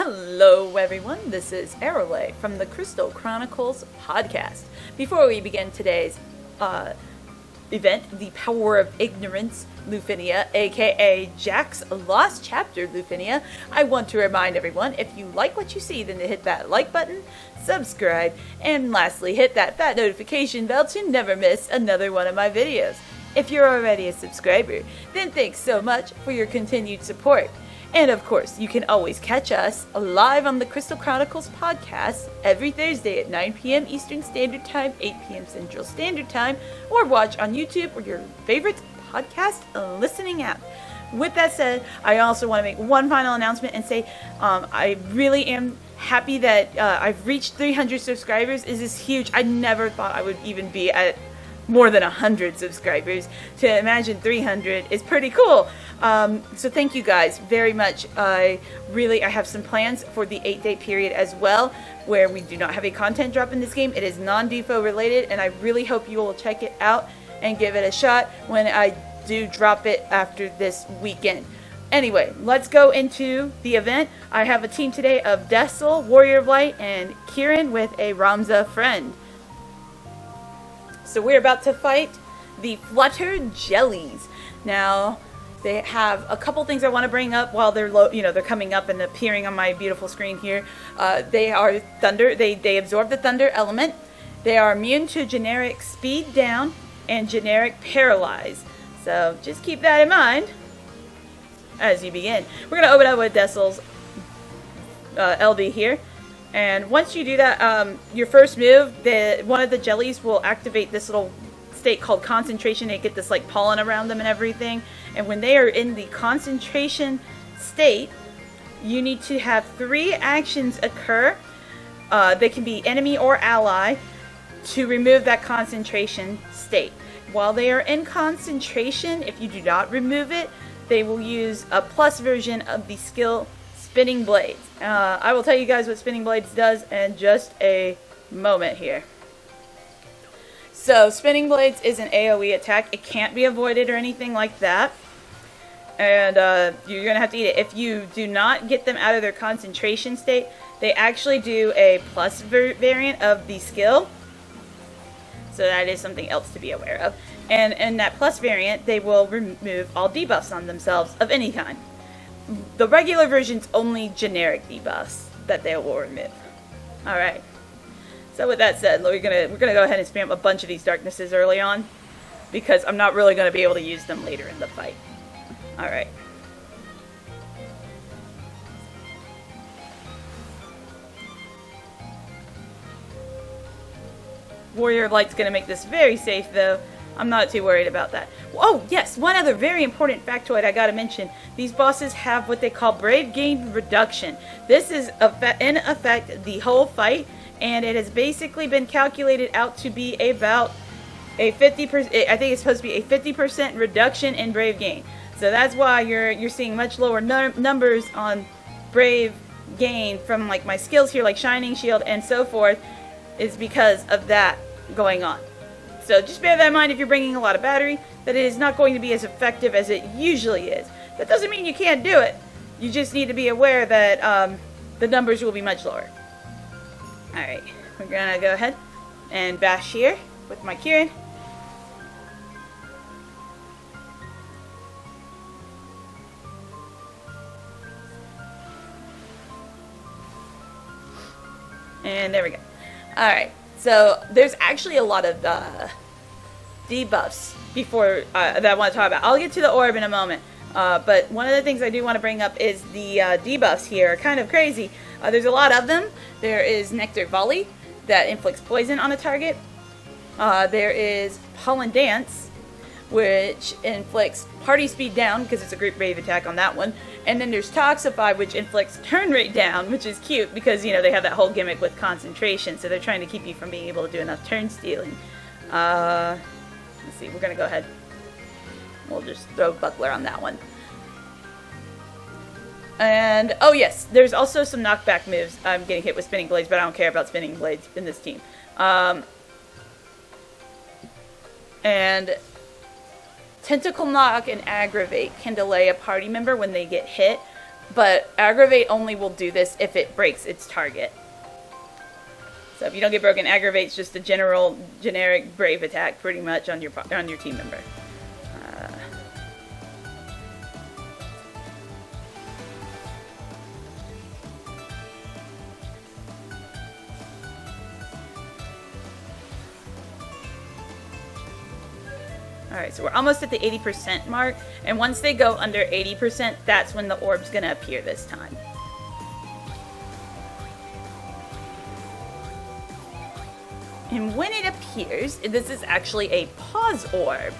Hello everyone, this is Aarolei from the Crystal Chronicles podcast. Before we begin today's event, The Power of Ignorance Lufenia, aka Jack's Lost Chapter Lufenia, I want to remind everyone, if you like what you see, then to hit that like button, subscribe, and lastly hit that notification bell to never miss another one of my videos. If you're already a subscriber, then thanks so much for your continued support. And of course, you can always catch us live on the Crystal Chronicles podcast every Thursday at 9 p.m. Eastern Standard Time, 8 p.m. Central Standard Time, or watch on YouTube or your favorite podcast listening app. With that said, I also want to make one final announcement and say I really am happy that I've reached 300 subscribers. This is huge. I never thought I would even be at more than 100 subscribers. To imagine 300 is pretty cool. So thank you guys very much. I have some plans for the 8-day period as well, where we do not have a content drop in this game. It is non-DFFOO related, and I really hope you will check it out and give it a shot when I do drop it after this weekend. Anyway, let's go into the event. I have a team today of Decil, Warrior of Light, and Ciaran with a Ramza friend. So we're about to fight the Flutter Jellies. Now, they have a couple things I want to bring up while they're they're coming up and appearing on my beautiful screen here. They are thunder. They absorb the thunder element. They are immune to generic speed down and generic paralyze. So just keep that in mind as you begin. We're gonna open up with Decil's LD here. And once you do that, your first move, one of the jellies will activate this little state called concentration. They get this like pollen around them and everything. And when they are in the concentration state, you need to have 3 actions occur. They can be enemy or ally to remove that concentration state. While they are in concentration, if you do not remove it, they will use a plus version of the skill Spinning Blades. I will tell you guys what Spinning Blades does in just a moment here. So Spinning Blades is an AoE attack. It can't be avoided or anything like that. And you're going to have to eat it. If you do not get them out of their concentration state, they actually do a plus variant of the skill. So that is something else to be aware of. And in that plus variant, they will remove all debuffs on themselves of any kind. The regular version's only generic debuffs that they will remove. Alright. So with that said, we're gonna go ahead and spam a bunch of these darknesses early on, because I'm not really gonna be able to use them later in the fight. Alright. Warrior of Light's gonna make this very safe though. I'm not too worried about that. Oh, yes, one other very important factoid I gotta mention. These bosses have what they call Brave Gain Reduction. This is in effect the whole fight, and it has basically been calculated out to be about a 50%, I think it's supposed to be a 50% reduction in Brave Gain. So that's why you're seeing much lower numbers on Brave Gain from like my skills here, like Shining Shield and so forth, is because of that going on. So just bear that in mind if you're bringing a lot of battery, that it is not going to be as effective as it usually is. That doesn't mean you can't do it. You just need to be aware that the numbers will be much lower. Alright, we're going to go ahead and bash here with my Ciaran. And there we go. Alright. So there's actually a lot of debuffs before that I want to talk about. I'll get to the orb in a moment. But one of the things I do want to bring up is the debuffs here are kind of crazy. There's a lot of them. There is Nectar Volley that inflicts poison on a target. There is Pollen Dance, which inflicts party speed down because it's a group brave attack on that one. And then there's Toxify, which inflicts turn rate down, which is cute because, they have that whole gimmick with concentration, so they're trying to keep you from being able to do enough turn stealing. Let's see, we're going to go ahead. We'll just throw Buckler on that one. And, oh yes, there's also some knockback moves. I'm getting hit with Spinning Blades, but I don't care about Spinning Blades in this team. And Tentacle Knock and Aggravate can delay a party member when they get hit, but aggravate only will do this if it breaks its target. So if you don't get broken, aggravate's just a generic brave attack pretty much on your team member. Alright, so we're almost at the 80% mark, and once they go under 80%, that's when the orb's gonna appear this time. And when it appears, this is actually a pause orb.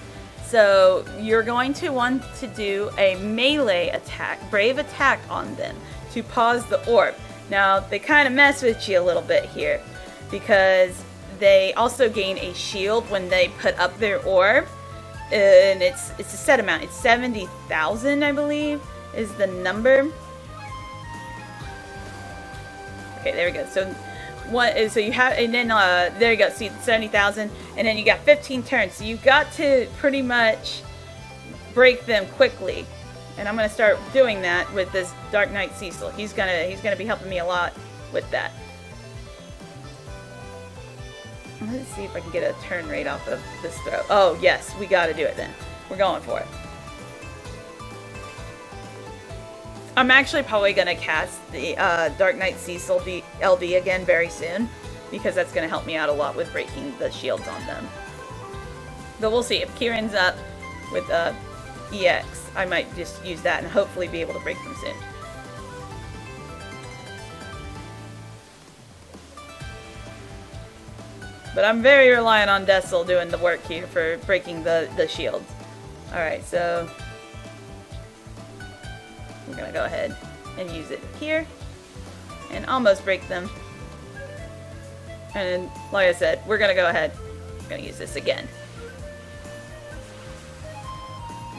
So you're going to want to do a melee attack, brave attack on them to pause the orb. Now, they kind of mess with you a little bit here because they also gain a shield when they put up their orb. And it's a set amount. It's 70,000, I believe, is the number. Okay, there we go. So you have, and then there you go. See, 70,000, and then you got 15 turns. So you've got to pretty much break them quickly. And I'm gonna start doing that with this Dark Knight Decil. He's gonna be helping me a lot with that. Let's see if I can get a turn rate off of this throw. Oh, yes, we gotta do it then. We're going for it. I'm actually probably gonna cast the Dark Knight Decil LD again very soon, because that's gonna help me out a lot with breaking the shields on them. But we'll see. If Ciaran's up with EX, I might just use that and hopefully be able to break them soon. But I'm very reliant on Decil doing the work here for breaking the shields. Alright, so we're gonna go ahead and use it here and almost break them. And like I said, we're gonna go ahead. I'm gonna use this again.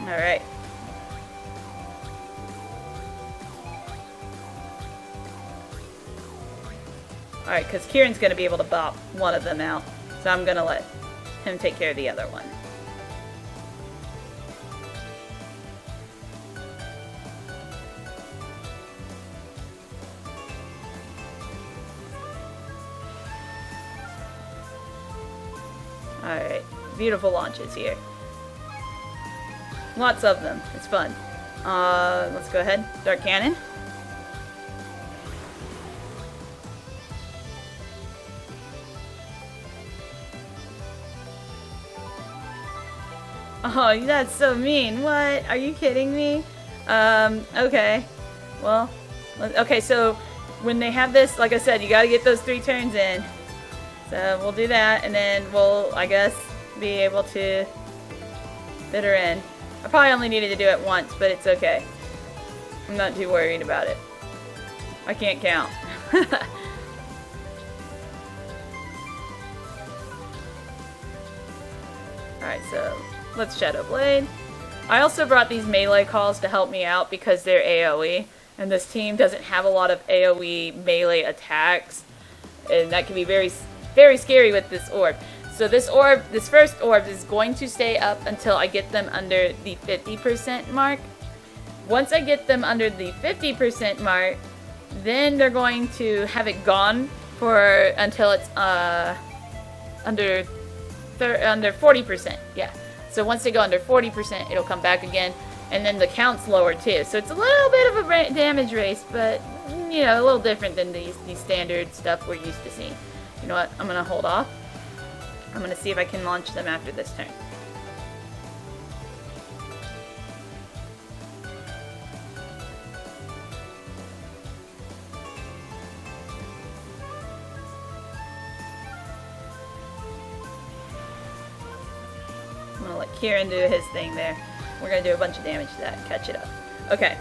Alright. Alright, because Ciaran's going to be able to bop one of them out. So I'm going to let him take care of the other one. Alright, beautiful launches here. Lots of them. It's fun. Let's go ahead. Dark Cannon. Oh, that's so mean. What? Are you kidding me? Okay. Well, okay, so when they have this, like I said, you gotta get those 3 turns in. So we'll do that, and then we'll, I guess, be able to fit her in. I probably only needed to do it once, but it's okay. I'm not too worried about it. I can't count. Alright, so let's Shadow Blade. I also brought these melee calls to help me out because they're AoE, and this team doesn't have a lot of AoE melee attacks, and that can be very, very scary with this orb. So this first orb is going to stay up until I get them under the 50% mark. Once I get them under the 50% mark, then they're going to have it gone for until it's under 40%. Yeah. So once they go under 40%, it'll come back again, and then the count's lower too. So it's a little bit of a damage race, but you know, a little different than these standard stuff we're used to seeing. You know what? I'm gonna hold off. I'm gonna see if I can launch them after this turn. I'm gonna let Ciaran do his thing there. We're gonna do a bunch of damage to that, catch it up. Okay.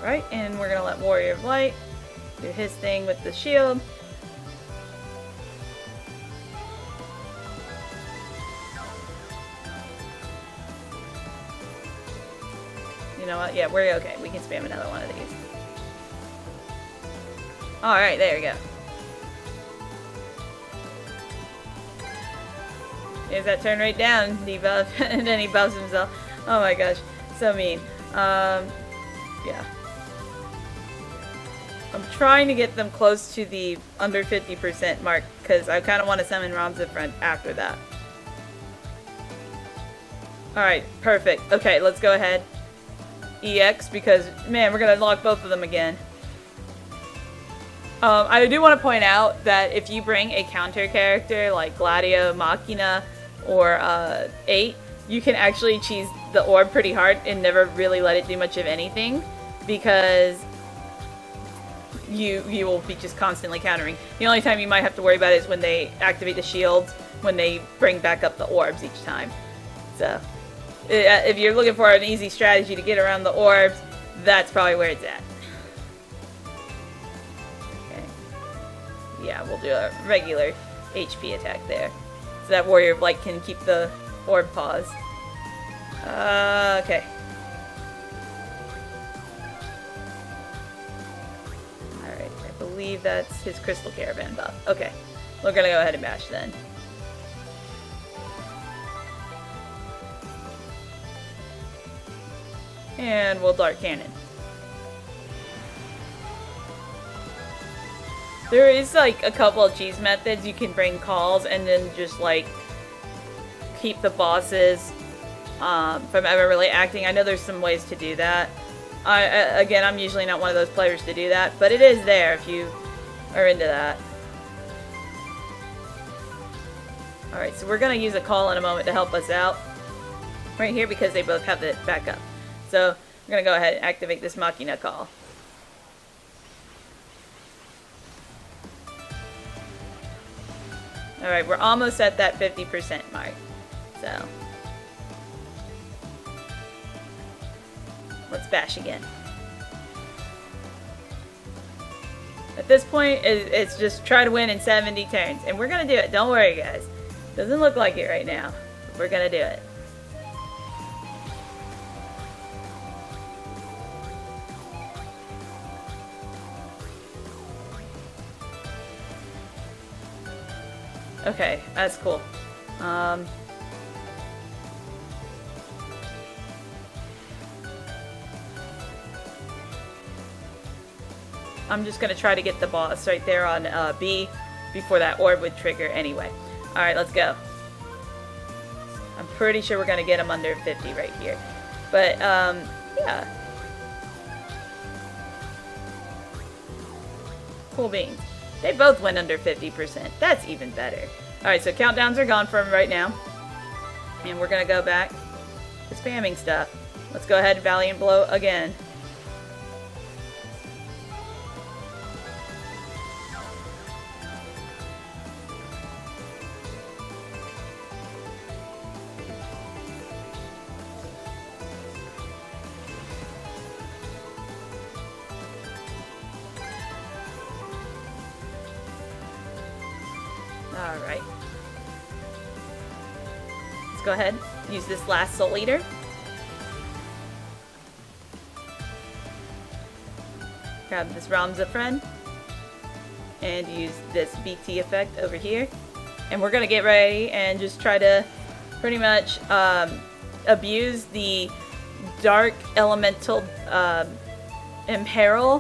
Alright, and we're gonna let Warrior of Light do his thing with the shield. You know what? Yeah, we're okay. We can spam another one of these. Alright, there we go. There's that turn right down debuff, and then he buffs himself. Oh my gosh, so mean. Yeah. I'm trying to get them close to the under 50% mark, because I kind of want to summon Ramza Friend after that. Alright, perfect. Okay, let's go ahead. EX, because, man, we're going to lock both of them again. I do want to point out that if you bring a counter character like Gladio, Machina, or 8, you can actually cheese the orb pretty hard and never really let it do much of anything, because you will be just constantly countering. The only time you might have to worry about it is when they activate the shields, when they bring back up the orbs each time. So, if you're looking for an easy strategy to get around the orbs, that's probably where it's at. Okay. Yeah, we'll do a regular HP attack there. So that Warrior of Light can keep the orb paused. Okay. Alright, I believe that's his Crystal Caravan buff. Okay, we're gonna go ahead and bash then. And we'll Dark Cannon. There is like a couple of cheese methods. You can bring calls and then just like keep the bosses from ever really acting. I know there's some ways to do that. Again, I'm usually not one of those players to do that, but it is there if you are into that. Alright, so we're going to use a call in a moment to help us out right here, because they both have the backup. So we're going to go ahead and activate this Machina call. Alright, we're almost at that 50% mark. So let's bash again. At this point, it's just try to win in 70 turns. And we're going to do it. Don't worry, guys. Doesn't look like it right now. But we're going to do it. Okay, that's cool. I'm just going to try to get the boss right there on B before that orb would trigger anyway. Alright, let's go. I'm pretty sure we're going to get him under 50 right here. But, yeah. Cool beans. They both went under 50%. That's even better. Alright, so countdowns are gone for him right now. And we're going to go back to spamming stuff. Let's go ahead and Valiant Blow again. Alright. Let's go ahead, use this last Soul Eater. Grab this Ramza Friend. And use this BT effect over here. And we're going to get ready and just try to pretty much abuse the Dark Elemental Imperil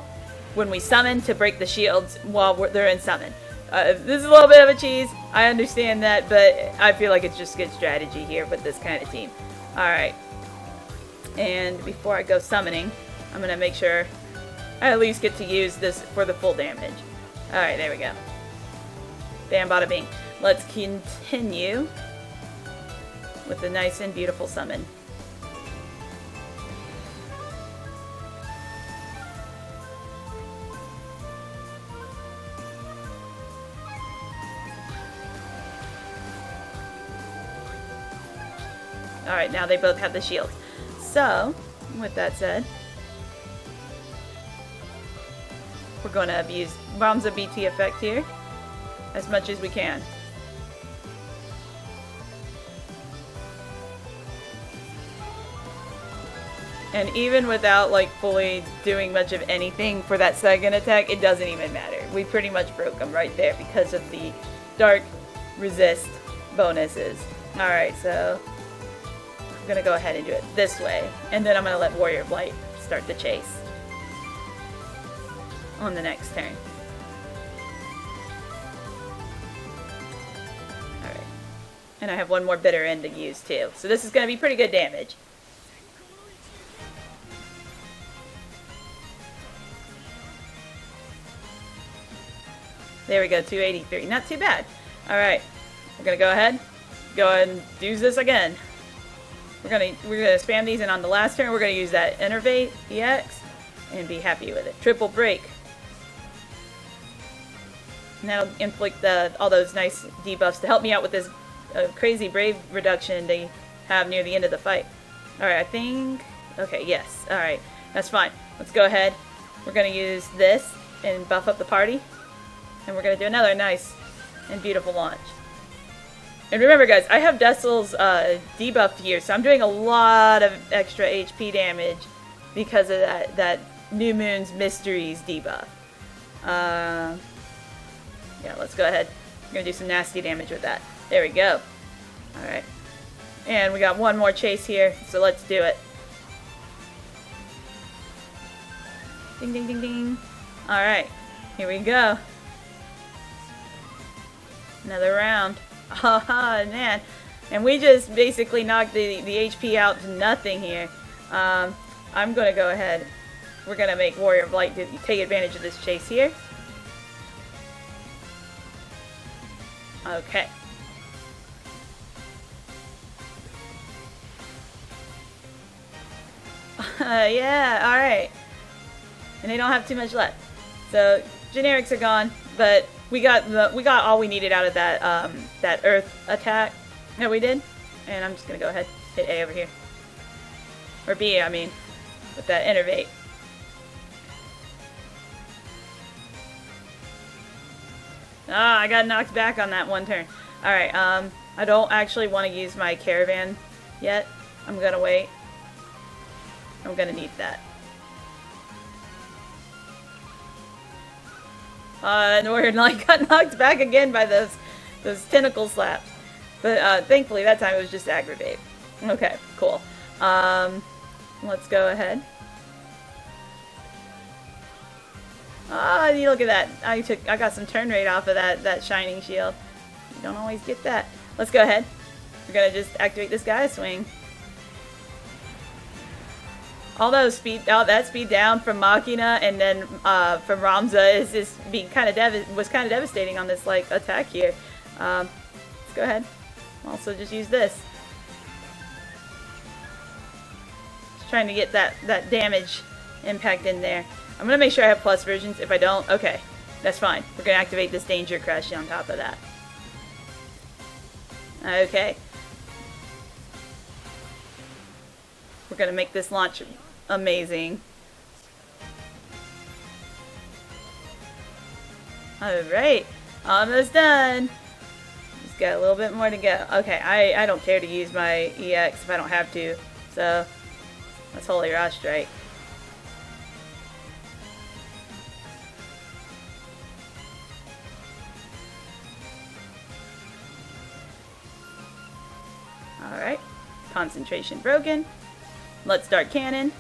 when we summon to break the shields while they're in summon. This is a little bit of a cheese. I understand that, but I feel like it's just good strategy here with this kind of team. Alright. And before I go summoning, I'm going to make sure I at least get to use this for the full damage. Alright, there we go. Bam, bada bing. Let's continue with the nice and beautiful summon. Alright, now they both have the shields. So, with that said, we're going to abuse Ramza BT effect here as much as we can. And even without like fully doing much of anything for that second attack, it doesn't even matter. We pretty much broke them right there because of the dark resist bonuses. Alright, so I'm gonna go ahead and do it this way, and then I'm gonna let Warrior of Light start the chase on the next turn. Alright. And I have one more bitter end to use too, so this is gonna be pretty good damage. There we go, 283. Not too bad. Alright. We're gonna go ahead and do this again. We're gonna spam these, and on the last turn we're gonna use that Innervate EX and be happy with it. Triple break. And that'll inflict all those nice debuffs to help me out with this crazy brave reduction they have near the end of the fight. Alright, I think... Okay, yes. Alright, that's fine. Let's go ahead. We're gonna use this and buff up the party. And we're going to do another nice and beautiful launch. And remember guys, I have Decil's debuff here, so I'm doing a lot of extra HP damage because of that New Moon's Mysteries debuff. Yeah, let's go ahead. We're going to do some nasty damage with that. There we go. Alright. And we got one more chase here, so let's do it. Ding, ding, ding, ding. Alright, here we go. Another round. Oh, man. And we just basically knocked the HP out to nothing here. I'm going to go ahead. We're going to make Warrior of Light take advantage of this chase here. Okay. Yeah, alright. And they don't have too much left. So, generics are gone, but... We got all we needed out of that that Earth attack that we did, and I'm just gonna go ahead hit A over here, or B, I mean, with that Innervate. Ah, I got knocked back on that one turn. All right, I don't actually want to use my caravan yet. I'm gonna wait. I'm gonna need that. And Warrior Knight got knocked back again by those tentacle slaps. But thankfully that time it was just aggravate. Okay, cool. Let's go ahead. Ah, look at that. I got some turn rate off of that shining shield. You don't always get that. Let's go ahead. We're gonna just activate this Gaia swing. Although that speed down from Machina and then from Ramza was kind of devastating on this like attack here. Let's go ahead. Also just use this. Just trying to get that damage impact in there. I'm gonna make sure I have plus versions. If I don't, okay, that's fine. We're gonna activate this Danger Crush on top of that. Okay. We're gonna make this launch amazing. Alright, almost done. Just got a little bit more to go. Okay, I don't care to use my EX if I don't have to, so let's Holy Rush Strike. Alright, concentration broken. Let's start cannon.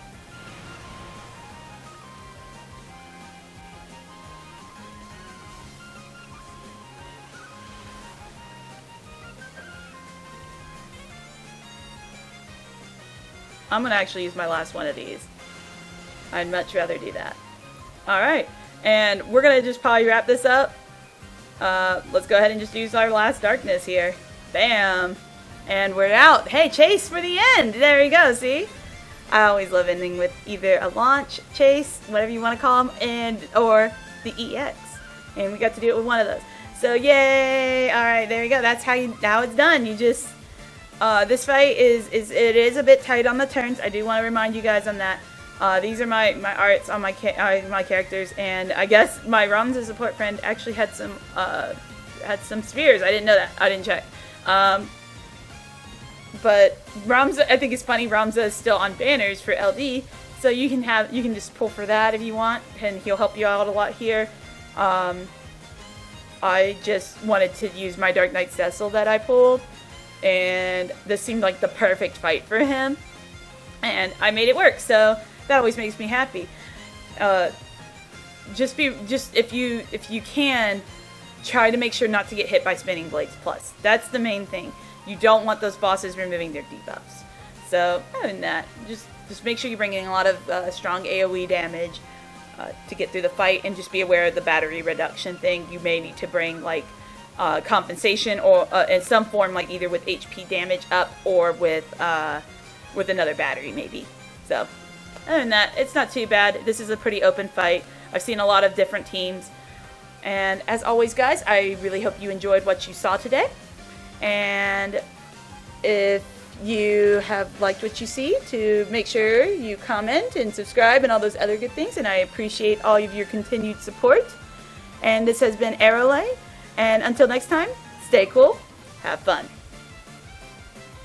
I'm going to actually use my last one of these. I'd much rather do that. Alright, and we're going to just probably wrap this up. Let's go ahead and just use our last darkness here. Bam! And we're out. Hey, chase for the end! There you go, see? I always love ending with either a launch, chase, whatever you want to call them, or the EX. And we got to do it with one of those. So yay! Alright, there you go. That's how it's done. You just... this fight is a bit tight on the turns. I do want to remind you guys on that. These are my arts on my characters, and I guess my Ramza support friend actually had some spheres. I didn't know that. I didn't check. But Ramza, I think it's funny. Ramza is still on banners for LD, so you can just pull for that if you want, and he'll help you out a lot here. I just wanted to use my Dark Knight's Decil that I pulled. and this seemed like the perfect fight for him, and I made it work, so that always makes me happy. Just if you can, try to make sure not to get hit by Spinning Blades Plus. That's the main thing. You don't want those bosses removing their debuffs. So other than that, just make sure you're bringing a lot of strong AoE damage to get through the fight, and just be aware of the battery reduction thing. You may need to bring like compensation or in some form, like either with HP damage up or with another battery maybe. So other than that, it's not too bad. This is a pretty open fight. I've seen a lot of different teams. And as always, guys, I really hope you enjoyed what you saw today. And if you have liked what you see, to make sure you comment and subscribe and all those other good things. And I appreciate all of your continued support. And this has been Aarolei. And until next time, stay cool, have fun.